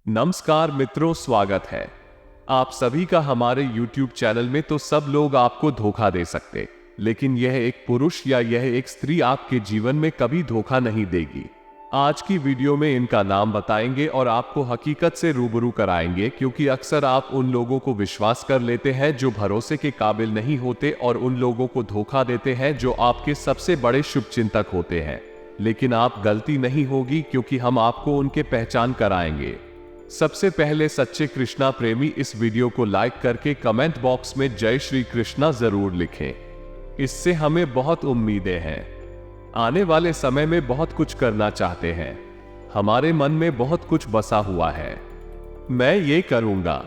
नमस्कार मित्रों, स्वागत है आप सभी का हमारे YouTube चैनल में। तो सब लोग आपको धोखा दे सकते, लेकिन यह एक पुरुष या यह एक स्त्री आपके जीवन में कभी धोखा नहीं देगी। आज की वीडियो में इनका नाम बताएंगे और आपको हकीकत से रूबरू कराएंगे, क्योंकि अक्सर आप उन लोगों को विश्वास कर लेते हैं जो भरोसे के काबिल नहीं होते और उन लोगों को धोखा देते हैं जो आपके सबसे बड़े शुभचिंतक होते हैं। लेकिन आप गलती नहीं होगी, क्योंकि हम आपको उनके पहचान कराएंगे। सबसे पहले सच्चे कृष्णा प्रेमी इस वीडियो को लाइक करके कमेंट बॉक्स में जय श्री कृष्णा जरूर लिखें। इससे हमें बहुत उम्मीदें हैं। आने वाले समय में बहुत कुछ करना चाहते हैं। हमारे मन में बहुत कुछ बसा हुआ है। मैं ये करूंगा,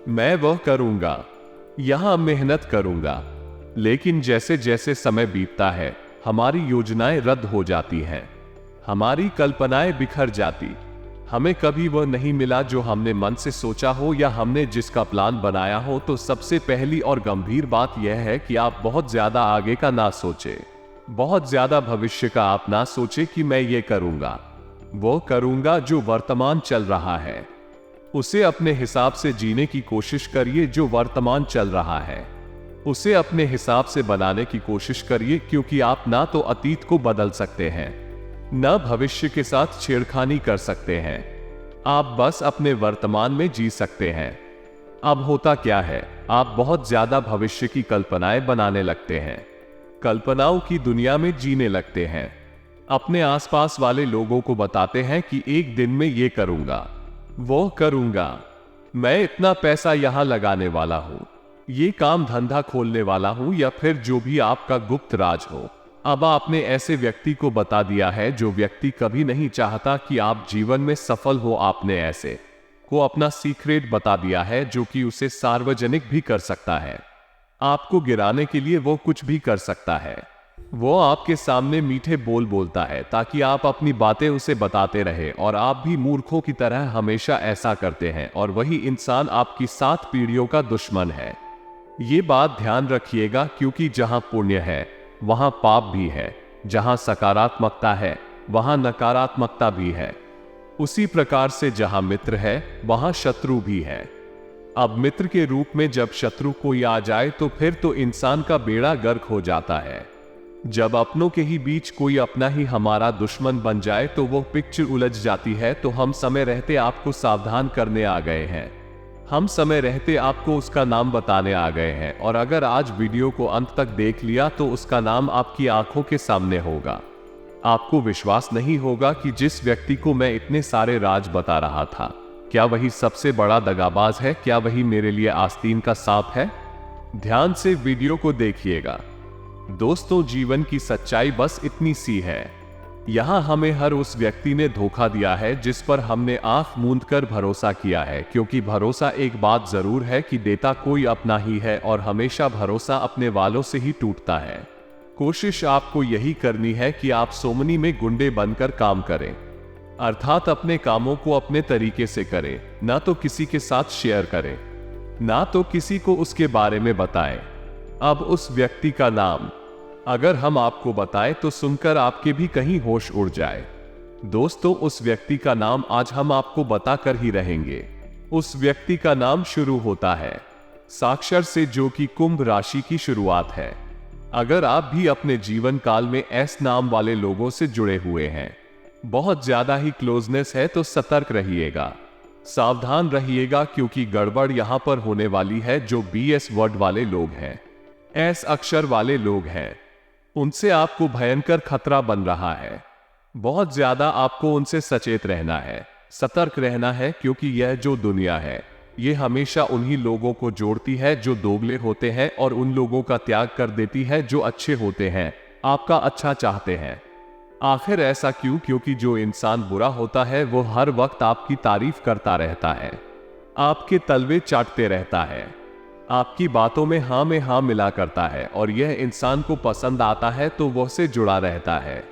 मैं वह करूंगा, यहां मेहनत करूंगा। लेकिन जैसे जैसे समय बीतता है, हमारी योजनाएं रद्द हो जाती हैं, हमारी कल्पनाएं बिखर जाती। हमें कभी वह नहीं मिला जो हमने मन से सोचा हो या हमने जिसका प्लान बनाया हो। तो सबसे पहली और गंभीर बात यह है कि आप बहुत ज्यादा आगे का ना सोचें, बहुत ज्यादा भविष्य का आप ना सोचें कि मैं ये करूंगा, वो करूंगा। जो वर्तमान चल रहा है उसे अपने हिसाब से जीने की कोशिश करिए। जो वर्तमान चल रहा है उसे अपने हिसाब से बनाने की कोशिश करिए, क्योंकि आप ना तो अतीत को बदल सकते हैं, न भविष्य के साथ छेड़खानी कर सकते हैं। आप बस अपने वर्तमान में जी सकते हैं। अब होता क्या है, आप बहुत ज्यादा भविष्य की कल्पनाएं बनाने लगते हैं, कल्पनाओं की दुनिया में जीने लगते हैं। अपने आसपास वाले लोगों को बताते हैं कि एक दिन में ये करूंगा, वो करूंगा, मैं इतना पैसा यहां लगाने वाला हूं, ये काम धंधा खोलने वाला हूं, या फिर जो भी आपका गुप्त राज हो। अब आपने ऐसे व्यक्ति को बता दिया है जो व्यक्ति कभी नहीं चाहता कि आप जीवन में सफल हो। आपने ऐसे को अपना सीक्रेट बता दिया है जो कि उसे सार्वजनिक भी कर सकता है। आपको गिराने के लिए वो कुछ भी कर सकता है। वो आपके सामने मीठे बोल बोलता है ताकि आप अपनी बातें उसे बताते रहे, और आप भी मूर्खों की तरह हमेशा ऐसा करते हैं, और वही इंसान आपकी 7 पीढ़ियों का दुश्मन है। ये बात ध्यान रखिएगा, क्योंकि जहां पुण्य है वहां पाप भी है, जहां सकारात्मकता है वहां नकारात्मकता भी है। उसी प्रकार से जहां मित्र है वहां शत्रु भी है। अब मित्र के रूप में जब शत्रु कोई आ जाए तो फिर तो इंसान का बेड़ा गर्क हो जाता है। जब अपनों के ही बीच कोई अपना ही हमारा दुश्मन बन जाए तो वो पिक्चर उलझ जाती है। तो हम समय रहते आपको सावधान करने आ गए हैं, हम समय रहते आपको उसका नाम बताने आ गए हैं। और अगर आज वीडियो को अंत तक देख लिया तो उसका नाम आपकी आंखों के सामने होगा। आपको विश्वास नहीं होगा कि जिस व्यक्ति को मैं इतने सारे राज बता रहा था, क्या वही सबसे बड़ा दगाबाज है? क्या वही मेरे लिए आस्तीन का सांप है? ध्यान से वीडियो को देखिएगा दोस्तों। जीवन की सच्चाई बस इतनी सी है। यहां हमें हर उस व्यक्ति ने धोखा दिया है जिस पर हमने आंख मूंद कर भरोसा किया है, क्योंकि भरोसा एक बात जरूर है कि देता कोई अपना ही है, और हमेशा भरोसा अपने वालों से ही टूटता है। कोशिश आपको यही करनी है कि आप सोमनी में गुंडे बनकर काम करें, अर्थात अपने कामों को अपने तरीके से करें, ना तो किसी के साथ शेयर करें, ना तो किसी को उसके बारे में बताएं। अब उस व्यक्ति का नाम अगर हम आपको बताएं तो सुनकर आपके भी कहीं होश उड़ जाए। दोस्तों, उस व्यक्ति का नाम आज हम आपको बताकर ही रहेंगे। उस व्यक्ति का नाम शुरू होता है साक्षर से, जो कि कुंभ राशि की शुरुआत है। अगर आप भी अपने जीवन काल में एस नाम वाले लोगों से जुड़े हुए हैं, बहुत ज्यादा ही क्लोजनेस है, तो सतर्क रहिएगा, सावधान रहिएगा, क्योंकि गड़बड़ यहां पर होने वाली है। जो BS वर्ड वाले लोग हैं, एस अक्षर वाले लोग हैं, उनसे आपको भयंकर खतरा बन रहा है। बहुत ज्यादा आपको उनसे सचेत रहना है, सतर्क रहना है, क्योंकि यह जो दुनिया है ये हमेशा उन्हीं लोगों को जोड़ती है जो दोगले होते हैं, और उन लोगों का त्याग कर देती है जो अच्छे होते हैं, आपका अच्छा चाहते हैं। आखिर ऐसा क्यों? क्योंकि जो इंसान बुरा होता है वो हर वक्त आपकी तारीफ करता रहता है, आपके तलवे चाटते रहता है, आपकी बातों में हाँ मिला करता है, और यह इंसान को पसंद आता है तो वह से जुड़ा रहता है।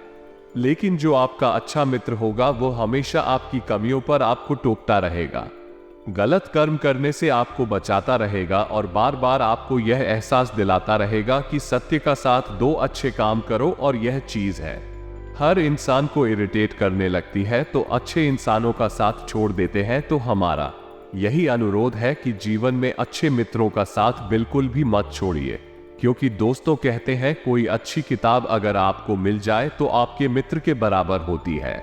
लेकिन जो आपका अच्छा मित्र होगा वो हमेशा आपकी कमियों पर आपको टोकता रहेगा, गलत कर्म करने से आपको बचाता रहेगा, और बार बार आपको यह एहसास दिलाता रहेगा कि सत्य का साथ दो, अच्छे काम करो, और यह चीज है हर इंसान को इरिटेट करने लगती है, तो अच्छे इंसानों का साथ छोड़ देते हैं। तो हमारा यही अनुरोध है कि जीवन में अच्छे मित्रों का साथ बिल्कुल भी मत छोड़िए, क्योंकि दोस्तों कहते हैं कोई अच्छी किताब अगर आपको मिल जाए तो आपके मित्र के बराबर होती है,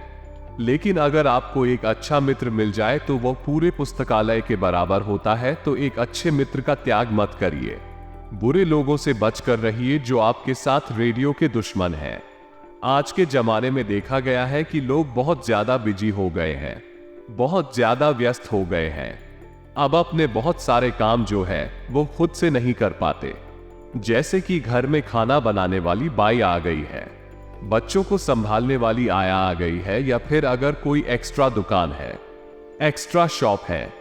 लेकिन अगर आपको एक अच्छा मित्र मिल जाए तो वह पूरे पुस्तकालय के बराबर होता है। तो एक अच्छे मित्र का त्याग मत करिए। बुरे लोगों से बचकर रहिए जो आपके साथ रेडियो के दुश्मन हैं। आज के जमाने में देखा गया है कि लोग बहुत ज्यादा बिजी हो गए हैं, बहुत ज्यादा व्यस्त हो गए हैं। अब अपने बहुत सारे काम जो है वो खुद से नहीं कर पाते, जैसे कि घर में खाना बनाने वाली बाई आ गई है, बच्चों को संभालने वाली आया आ गई है, या फिर अगर कोई एक्स्ट्रा दुकान है, एक्स्ट्रा शॉप है,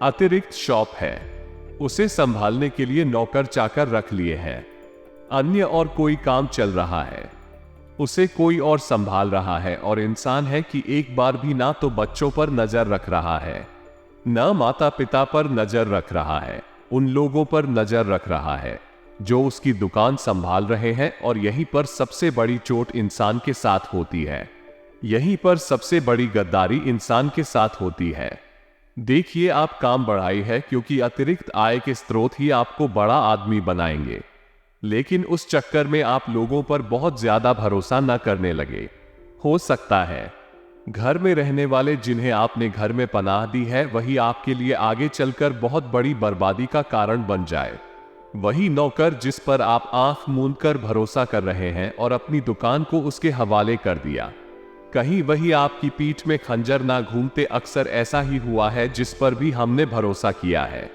अतिरिक्त शॉप है, उसे संभालने के लिए नौकर चाकर रख लिए हैं। अन्य और कोई काम चल रहा है, उसे कोई और संभाल रहा है, और इंसान है कि एक बार भी ना तो बच्चों पर नजर रख रहा है, ना माता पिता पर नजर रख रहा है, उन लोगों पर नजर रख रहा है जो उसकी दुकान संभाल रहे हैं। और यहीं पर सबसे बड़ी चोट इंसान के साथ होती है, यहीं पर सबसे बड़ी गद्दारी इंसान के साथ होती है। देखिए, आप काम बढ़ाई है क्योंकि अतिरिक्त आय के स्रोत ही आपको बड़ा आदमी बनाएंगे, लेकिन उस चक्कर में आप लोगों पर बहुत ज्यादा भरोसा न करने लगे। हो सकता है घर में रहने वाले जिन्हें आपने घर में पनाह दी है वही आपके लिए आगे चलकर बहुत बड़ी बर्बादी का कारण बन जाए। वही नौकर जिस पर आप आंख मूंद कर भरोसा कर रहे हैं और अपनी दुकान को उसके हवाले कर दिया, कहीं वही आपकी पीठ में खंजर ना घूमते। अक्सर ऐसा ही हुआ है, जिस पर भी हमने भरोसा किया है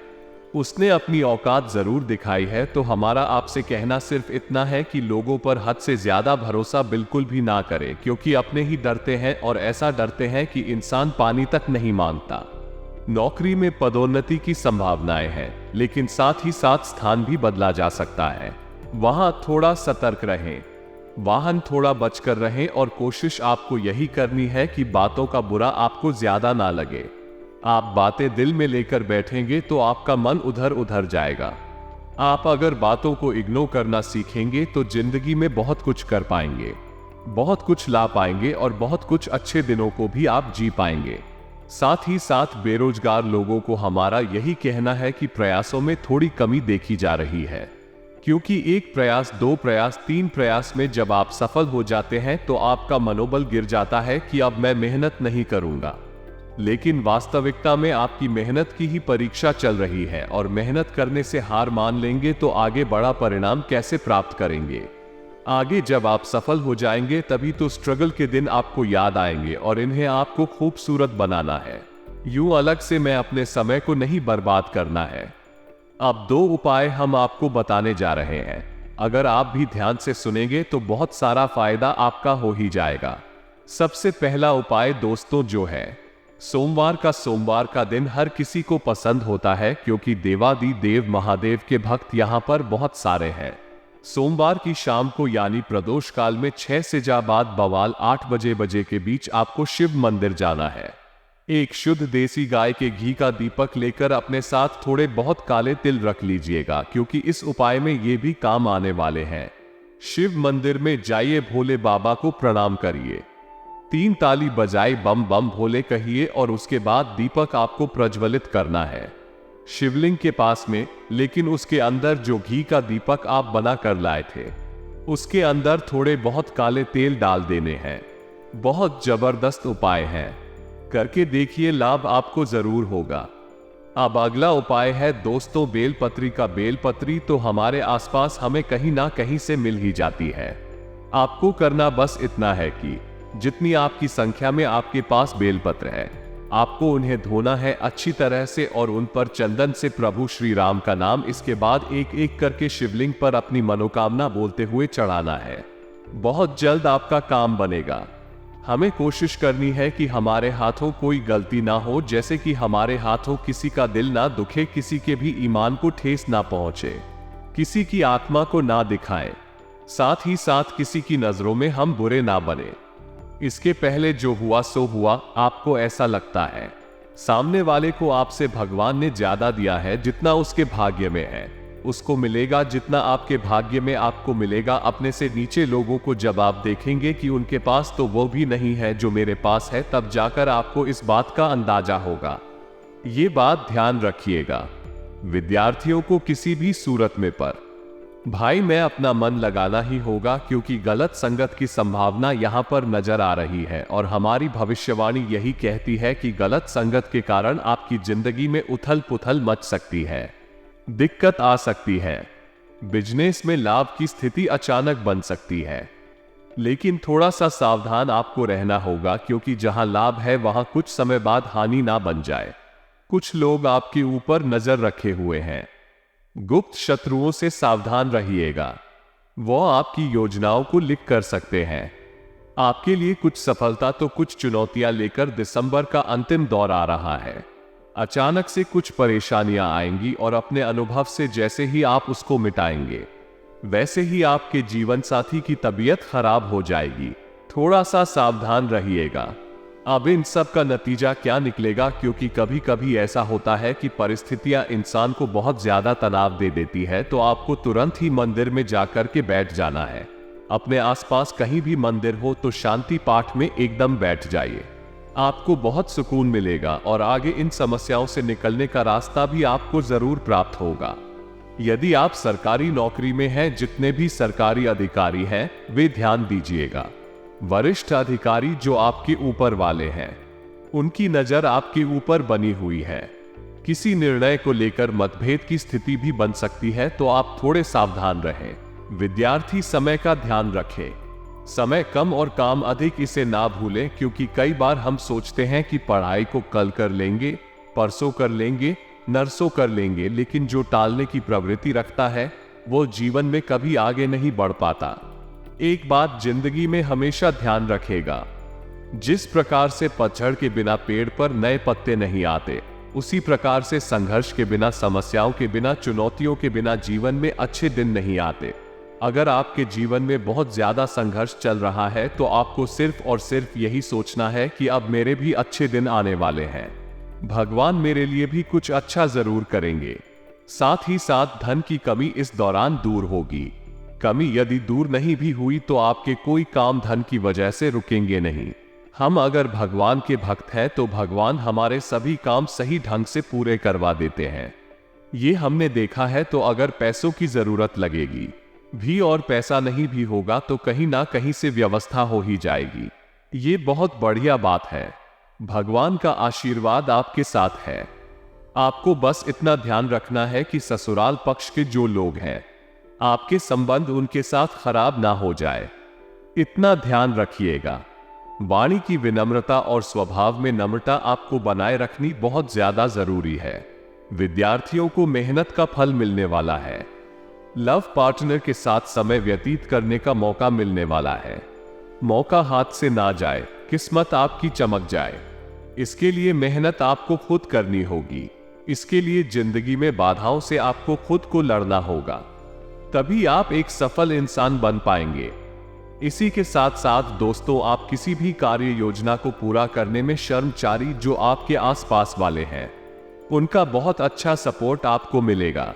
उसने अपनी औकात जरूर दिखाई है। तो हमारा आपसे कहना सिर्फ इतना है कि लोगों पर हद से ज्यादा भरोसा बिल्कुल भी ना करें, क्योंकि अपने ही डरते हैं, और ऐसा डरते हैं कि इंसान पानी तक नहीं मांगता। नौकरी में पदोन्नति की संभावनाएं हैं, लेकिन साथ ही साथ स्थान भी बदला जा सकता है। वहां थोड़ा सतर्क रहें, वाहन थोड़ा बचकर रहें, और कोशिश आपको यही करनी है कि बातों का बुरा आपको ज्यादा ना लगे। आप बातें दिल में लेकर बैठेंगे तो आपका मन उधर उधर जाएगा। आप अगर बातों को इग्नोर करना सीखेंगे तो जिंदगी में बहुत कुछ कर पाएंगे, बहुत कुछ ला पाएंगे, और बहुत कुछ अच्छे दिनों को भी आप जी पाएंगे। साथ ही साथ बेरोजगार लोगों को हमारा यही कहना है कि प्रयासों में थोड़ी कमी देखी जा रही है, क्योंकि एक प्रयास, दो प्रयास, तीन प्रयास में जब आप सफल हो जाते हैं तो आपका मनोबल गिर जाता है कि अब मैं मेहनत नहीं करूंगा। लेकिन वास्तविकता में आपकी मेहनत की ही परीक्षा चल रही है, और मेहनत करने से हार मान लेंगे तो आगे बड़ा परिणाम कैसे प्राप्त करेंगे। आगे जब आप सफल हो जाएंगे तभी तो स्ट्रगल के दिन आपको याद आएंगे, और इन्हें आपको खूबसूरत बनाना है। यूं अलग से मैं अपने समय को नहीं बर्बाद करना है। अब 2 उपाय हम आपको बताने जा रहे हैं। अगर आप भी ध्यान से सुनेंगे तो बहुत सारा फायदा आपका हो ही जाएगा। सबसे पहला उपाय दोस्तों जो है, सोमवार का दिन हर किसी को पसंद होता है, क्योंकि देवादि देव महादेव के भक्त यहाँ पर बहुत सारे हैं। सोमवार की शाम को यानी प्रदोष काल में 6 से बाद बवाल 8 बजे के बीच आपको शिव मंदिर जाना है। एक शुद्ध देसी गाय के घी का दीपक लेकर अपने साथ थोड़े बहुत काले तिल रख लीजिएगा, क्योंकि इस उपाय में ये भी काम आने वाले हैं। शिव मंदिर में जाइए, भोले बाबा को प्रणाम करिए, 3 ताली बजाई बम बम भोले कहिए, और उसके बाद दीपक आपको प्रज्वलित करना है शिवलिंग के पास में। लेकिन उसके अंदर जो घी का दीपक आप बना कर लाए थे, उसके अंदर थोड़े बहुत काले तेल डाल देने हैं। बहुत जबरदस्त उपाय है, करके देखिए, लाभ आपको जरूर होगा। अब अगला उपाय है दोस्तों बेलपत्री का। बेलपत्री तो हमारे आसपास हमें कहीं ना कहीं से मिल ही जाती है। आपको करना बस इतना है कि जितनी आपकी संख्या में आपके पास बेलपत्र है, आपको उन्हें धोना है अच्छी तरह से, और उन पर चंदन से प्रभु श्री राम का नाम इसके बाद एक एक करके शिवलिंग पर अपनी मनोकामना बोलते हुए चढ़ाना है। बहुत जल्द आपका काम बनेगा। हमें कोशिश करनी है कि हमारे हाथों कोई गलती ना हो, जैसे कि हमारे हाथों किसी का दिल ना दुखे, किसी के भी ईमान को ठेस ना पहुंचे, किसी की आत्मा को ना दिखाएं, साथ ही साथ किसी की नजरों में हम बुरे ना बने। इसके पहले जो हुआ सो हुआ। आपको ऐसा लगता है सामने वाले को आपसे भगवान ने ज्यादा दिया है जितना उसके भाग्य में है, उसको मिलेगा जितना आपके भाग्य में आपको मिलेगा। अपने से नीचे लोगों को जब आप देखेंगे कि उनके पास तो वो भी नहीं है जो मेरे पास है, तब जाकर आपको इस बात का अंदाजा होगा। ये बात ध्यान रखिएगा। विद्यार्थियों को किसी भी सूरत में पर भाई मैं अपना मन लगाना ही होगा, क्योंकि गलत संगत की संभावना यहां पर नजर आ रही है और हमारी भविष्यवाणी यही कहती है कि गलत संगत के कारण आपकी जिंदगी में उथल पुथल मच सकती है, दिक्कत आ सकती है, बिजनेस में लाभ की स्थिति अचानक बन सकती है। लेकिन थोड़ा सा सावधान आपको रहना होगा, क्योंकि जहां लाभ है वहां कुछ समय बाद हानि ना बन जाए। कुछ लोग आपके ऊपर नजर रखे हुए हैं। गुप्त शत्रुओं से सावधान रहिएगा, वो आपकी योजनाओं को लीक कर सकते हैं। आपके लिए कुछ सफलता तो कुछ चुनौतियां लेकर दिसंबर का अंतिम दौर आ रहा है। अचानक से कुछ परेशानियां आएंगी और अपने अनुभव से जैसे ही आप उसको मिटाएंगे, वैसे ही आपके जीवन साथी की तबीयत खराब हो जाएगी। थोड़ा सा सावधान रहिएगा। अब इन सब का नतीजा क्या निकलेगा, क्योंकि कभी कभी ऐसा होता है कि परिस्थितियां इंसान को बहुत ज्यादा तनाव दे देती है, तो आपको तुरंत ही मंदिर में जाकर के बैठ जाना है। अपने आसपास कहीं भी मंदिर हो तो शांति पाठ में एकदम बैठ जाइए। आपको बहुत सुकून मिलेगा और आगे इन समस्याओं से निकलने का रास्ता भी आपको जरूर प्राप्त होगा। यदि आप सरकारी नौकरी में हैं, जितने भी सरकारी अधिकारी हैं वे ध्यान दीजिएगा। वरिष्ठ अधिकारी जो आपके ऊपर वाले हैं, उनकी नजर आपके ऊपर बनी हुई है। किसी निर्णय को लेकर मतभेद की स्थिति भी बन सकती है, तो आप थोड़े सावधान रहें। विद्यार्थी समय का ध्यान रखें। समय कम और काम अधिक, इसे ना भूलें, क्योंकि कई बार हम सोचते हैं कि पढ़ाई को कल कर लेंगे, परसों कर लेंगे, नरसों कर लेंगे, लेकिन जो टालने की प्रवृत्ति रखता है वो जीवन में कभी आगे नहीं बढ़ पाता। एक बात जिंदगी में हमेशा ध्यान रखेगा, जिस प्रकार से पतझड़ के बिना पेड़ पर नए पत्ते नहीं आते, उसी प्रकार से संघर्ष के बिना, समस्याओं के बिना, चुनौतियों के बिना जीवन में अच्छे दिन नहीं आते। अगर आपके जीवन में बहुत ज्यादा संघर्ष चल रहा है, तो आपको सिर्फ और सिर्फ यही सोचना है कि अब मेरे भी अच्छे दिन आने वाले हैं, भगवान मेरे लिए भी कुछ अच्छा जरूर करेंगे। साथ ही साथ धन की कमी इस दौरान दूर होगी। कमी यदि दूर नहीं भी हुई तो आपके कोई काम धन की वजह से रुकेंगे नहीं। हम अगर भगवान के भक्त हैं तो भगवान हमारे सभी काम सही ढंग से पूरे करवा देते हैं। ये हमने देखा है। तो अगर पैसों की जरूरत लगेगी भी और पैसा नहीं भी होगा, तो कहीं ना कहीं से व्यवस्था हो ही जाएगी। ये बहुत बढ़िया बात है। भगवान का आशीर्वाद आपके साथ है। आपको बस इतना ध्यान रखना है कि ससुराल पक्ष के जो लोग हैं, आपके संबंध उनके साथ खराब ना हो जाए, इतना ध्यान रखिएगा। वाणी की विनम्रता और स्वभाव में नम्रता आपको बनाए रखनी बहुत ज्यादा जरूरी है। विद्यार्थियों को मेहनत का फल मिलने वाला है। लव पार्टनर के साथ समय व्यतीत करने का मौका मिलने वाला है। मौका हाथ से ना जाए, किस्मत आपकी चमक जाए, इसके लिए मेहनत आपको खुद करनी होगी। इसके लिए जिंदगी में बाधाओं से आपको खुद को लड़ना होगा, तभी आप एक सफल इंसान बन पाएंगे। इसी के साथ साथ दोस्तों, आप किसी भी कार्य योजना को पूरा करने में कर्मचारी जो आपके आसपास वाले हैं, उनका बहुत अच्छा सपोर्ट आपको मिलेगा।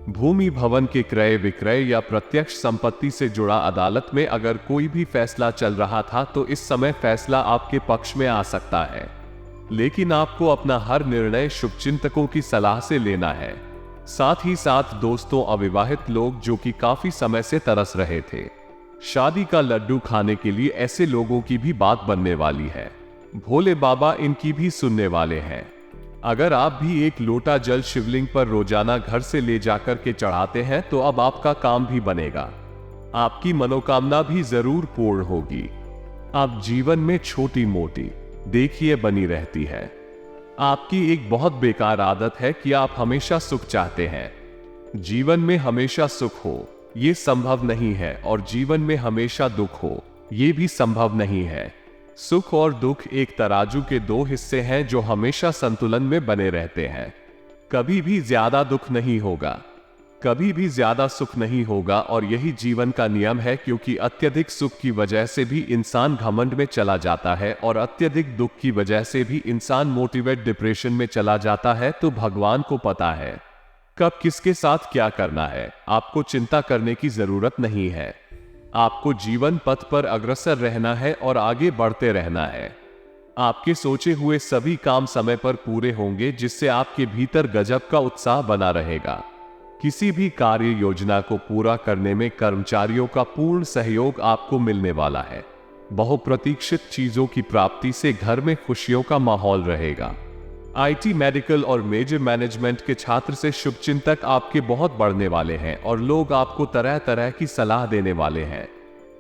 भूमि भवन के क्रय विक्रय या प्रत्यक्ष संपत्ति से जुड़ा अदालत में अगर कोई भी फैसला चल रहा था, तो इस समय फैसला आपके पक्ष में आ सकता है। लेकिन आपको अपना हर निर्णय शुभचिंतकों की सलाह से लेना है। साथ ही साथ दोस्तों, अविवाहित लोग जो कि काफी समय से तरस रहे थे शादी का लड्डू खाने के लिए, ऐसे लोगों की भी बात बनने वाली है। भोले बाबा इनकी भी सुनने वाले हैं। अगर आप भी एक लोटा जल शिवलिंग पर रोजाना घर से ले जाकर के चढ़ाते हैं, तो अब आपका काम भी बनेगा, आपकी मनोकामना भी जरूर पूर्ण होगी। आप जीवन में छोटी मोटी देखिए बनी रहती है। आपकी एक बहुत बेकार आदत है कि आप हमेशा सुख चाहते हैं। जीवन में हमेशा सुख हो ये संभव नहीं है, और जीवन में हमेशा दुख हो ये भी संभव नहीं है। सुख और दुख एक तराजू के दो हिस्से हैं जो हमेशा संतुलन में बने रहते हैं। कभी भी ज्यादा दुख नहीं होगा, कभी भी ज्यादा सुख नहीं होगा, और यही जीवन का नियम है। क्योंकि अत्यधिक सुख की वजह से भी इंसान घमंड में चला जाता है, और अत्यधिक दुख की वजह से भी इंसान मोटिवेट डिप्रेशन में चला जाता है। तो भगवान को पता है कब किसके साथ क्या करना है आपको चिंता करने की जरूरत नहीं है। आपको जीवन पथ पर अग्रसर रहना है और आगे बढ़ते रहना है। आपके सोचे हुए सभी काम समय पर पूरे होंगे, जिससे आपके भीतर गजब का उत्साह बना रहेगा। किसी भी कार्य योजना को पूरा करने में कर्मचारियों का पूर्ण सहयोग आपको मिलने वाला है। बहुप्रतीक्षित चीजों की प्राप्ति से घर में खुशियों का माहौल रहेगा। आईटी, मेडिकल और मेजर मैनेजमेंट के छात्र से शुभचिंतक आपके बहुत बढ़ने वाले हैं और लोग आपको तरह तरह की सलाह देने वाले हैं।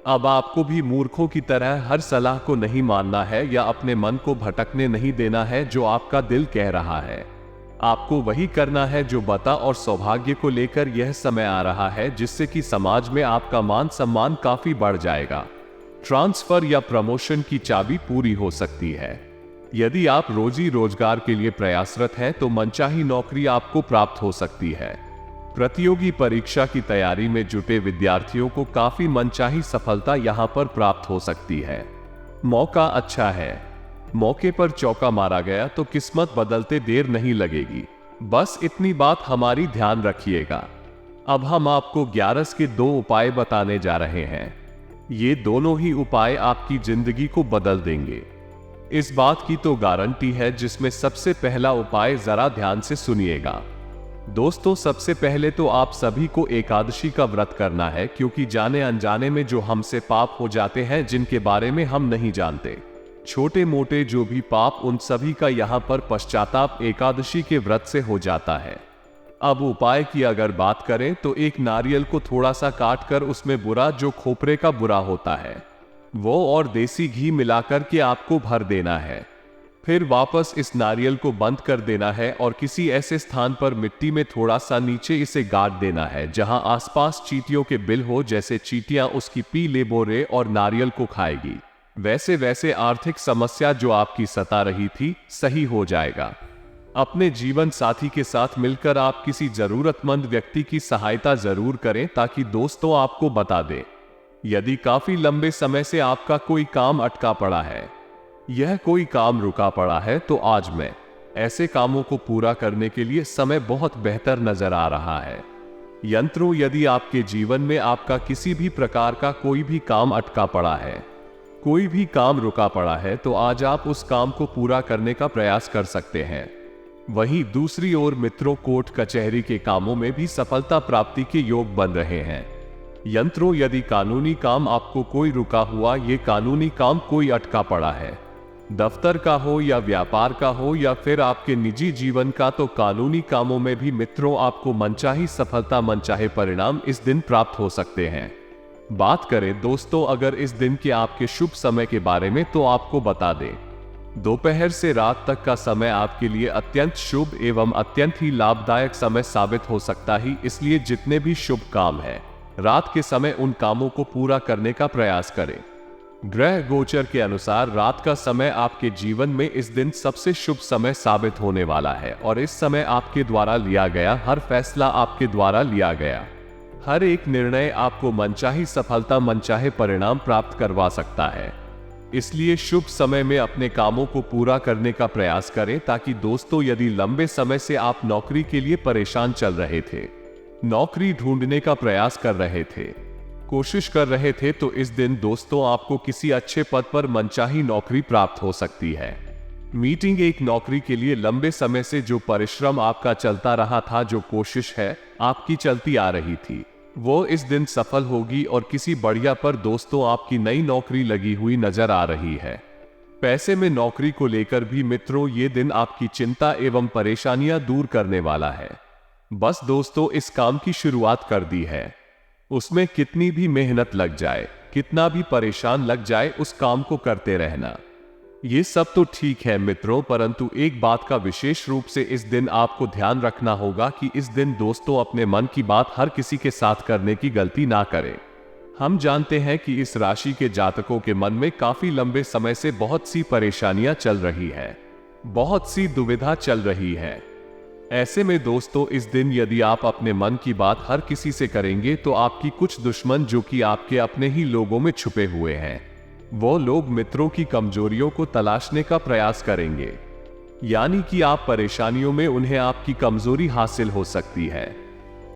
अब आपको भी मूर्खों की तरह हर सलाह को नहीं मानना है या अपने मन को भटकने नहीं देना है जो आपका दिल कह रहा है। आपको वही करना है जो बता और सौभाग्य को लेकर यह समय आ रहा है, जिससे कि समाज में आपका मान सम्मान काफी बढ़ जाएगा। ट्रांसफर या प्रमोशन की चाबी पूरी हो सकती है। यदि आप रोजी रोजगार के लिए प्रयासरत हैं तो मनचाही नौकरी आपको प्राप्त हो सकती है। प्रतियोगी परीक्षा की तैयारी में जुटे विद्यार्थियों को काफी मनचाही सफलता यहां पर प्राप्त हो सकती है। मौका अच्छा है। मौके पर चौका मारा गया तो किस्मत बदलते देर नहीं लगेगी। बस इतनी बात हमारी ध्यान रखिएगा। अब हम आपको 11 के 2 उपाय बताने जा रहे हैं। ये दोनों ही उपाय आपकी जिंदगी को बदल देंगे। इस बात की तो गारंटी है, जिसमें सबसे पहला उपाय जरा ध्यान से सुनिएगा। दोस्तों, सबसे पहले तो आप सभी को एकादशी का व्रत करना है, क्योंकि जाने अनजाने में जो हमसे पाप हो जाते हैं जिनके बारे में हम नहीं जानते, छोटे मोटे जो भी पाप, उन सभी का यहाँ पर पश्चाताप एकादशी के व्रत से हो जाता है। अब उपाय की अगर बात करें तो एक नारियल को थोड़ा सा काट कर उसमें बुरा जो खोपरे का बुरा होता है वो और देसी घी मिलाकर के आपको भर देना है। फिर वापस इस नारियल को बंद कर देना है और किसी ऐसे स्थान पर मिट्टी में थोड़ा सा नीचे इसे गाड़ देना है जहां आसपास चींटियों के बिल हो, जैसे चींटियां उसकी पी ले बोरे और नारियल को खाएगी। वैसे वैसे आर्थिक समस्या जो आपकी सता रही थी सही हो जाएगा। अपने जीवन साथी के साथ मिलकर आप किसी जरूरतमंद व्यक्ति की सहायता जरूर करें, ताकि दोस्तों आपको बता दें। यदि काफी लंबे समय से आपका कोई काम अटका पड़ा है, यह कोई काम रुका पड़ा है, तो आज में ऐसे कामों को पूरा करने के लिए समय बहुत बेहतर नजर आ रहा है। यंत्रों, यदि आपके जीवन में आपका किसी भी प्रकार का कोई भी काम अटका पड़ा है, कोई भी काम रुका पड़ा है, तो आज आप उस काम को पूरा करने का प्रयास कर सकते हैं। वहीं दूसरी ओर मित्रों, कोर्ट कचहरी के कामों में भी सफलता प्राप्ति के योग बन रहे हैं। यंत्रों, यदि कानूनी काम आपको कोई रुका हुआ, ये कानूनी काम कोई अटका पड़ा है, दफ्तर का हो या व्यापार का हो या फिर आपके निजी जीवन का, तो कानूनी कामों में भी मित्रों आपको मनचाही सफलता, मनचाहे परिणाम इस दिन प्राप्त हो सकते हैं। बात करें दोस्तों अगर इस दिन के आपके शुभ समय के बारे में, तो आपको बता दें, दोपहर से रात तक का समय आपके लिए अत्यंत शुभ एवं अत्यंत ही लाभदायक समय साबित हो सकता है। इसलिए जितने भी शुभ काम है, रात के समय उन कामों को पूरा करने का प्रयास करें। ग्रह गोचर के अनुसार रात का समय आपके जीवन में इस दिन सबसे शुभ समय साबित होने वाला है और इस समय आपके द्वारा लिया गया हर फैसला, आपके द्वारा लिया गया हर एक निर्णय आपको मनचाही सफलता, मनचाहे परिणाम प्राप्त करवा सकता है। इसलिए शुभ समय में अपने कामों को पूरा करने का प्रयास करें, ताकि दोस्तों यदि लंबे समय से आप नौकरी के लिए परेशान चल रहे थे, नौकरी ढूंढने का प्रयास कर रहे थे, कोशिश कर रहे थे, तो इस दिन दोस्तों आपको किसी अच्छे पद पर मनचाही नौकरी प्राप्त हो सकती है। मीटिंग, एक नौकरी के लिए लंबे समय से जो परिश्रम आपका चलता रहा था, जो कोशिश है आपकी चलती आ रही थी, वो इस दिन सफल होगी और किसी बढ़िया पर दोस्तों आपकी नई नौकरी लगी हुई नजर आ रही है। पैसे में नौकरी को लेकर भी मित्रों ये दिन आपकी चिंता एवं परेशानियां दूर करने वाला है। बस दोस्तों इस काम की शुरुआत कर दी है, उसमें कितनी भी मेहनत लग जाए, कितना भी परेशान लग जाए, उस काम को करते रहना। ये सब तो ठीक है मित्रों, परंतु एक बात का विशेष रूप से इस दिन आपको ध्यान रखना होगा कि इस दिन दोस्तों अपने मन की बात हर किसी के साथ करने की गलती ना करें। हम जानते हैं कि इस राशि के जातकों के मन में काफी लंबे समय से बहुत सी परेशानियां चल रही है, बहुत सी दुविधा चल रही है। ऐसे में दोस्तों इस दिन यदि आप अपने मन की बात हर किसी से करेंगे, तो आपकी कुछ दुश्मन जो कि आपके अपने ही लोगों में छुपे हुए हैं, वो लोग मित्रों की कमजोरियों को तलाशने का प्रयास करेंगे। यानी कि आप परेशानियों में उन्हें आपकी कमजोरी हासिल हो सकती है।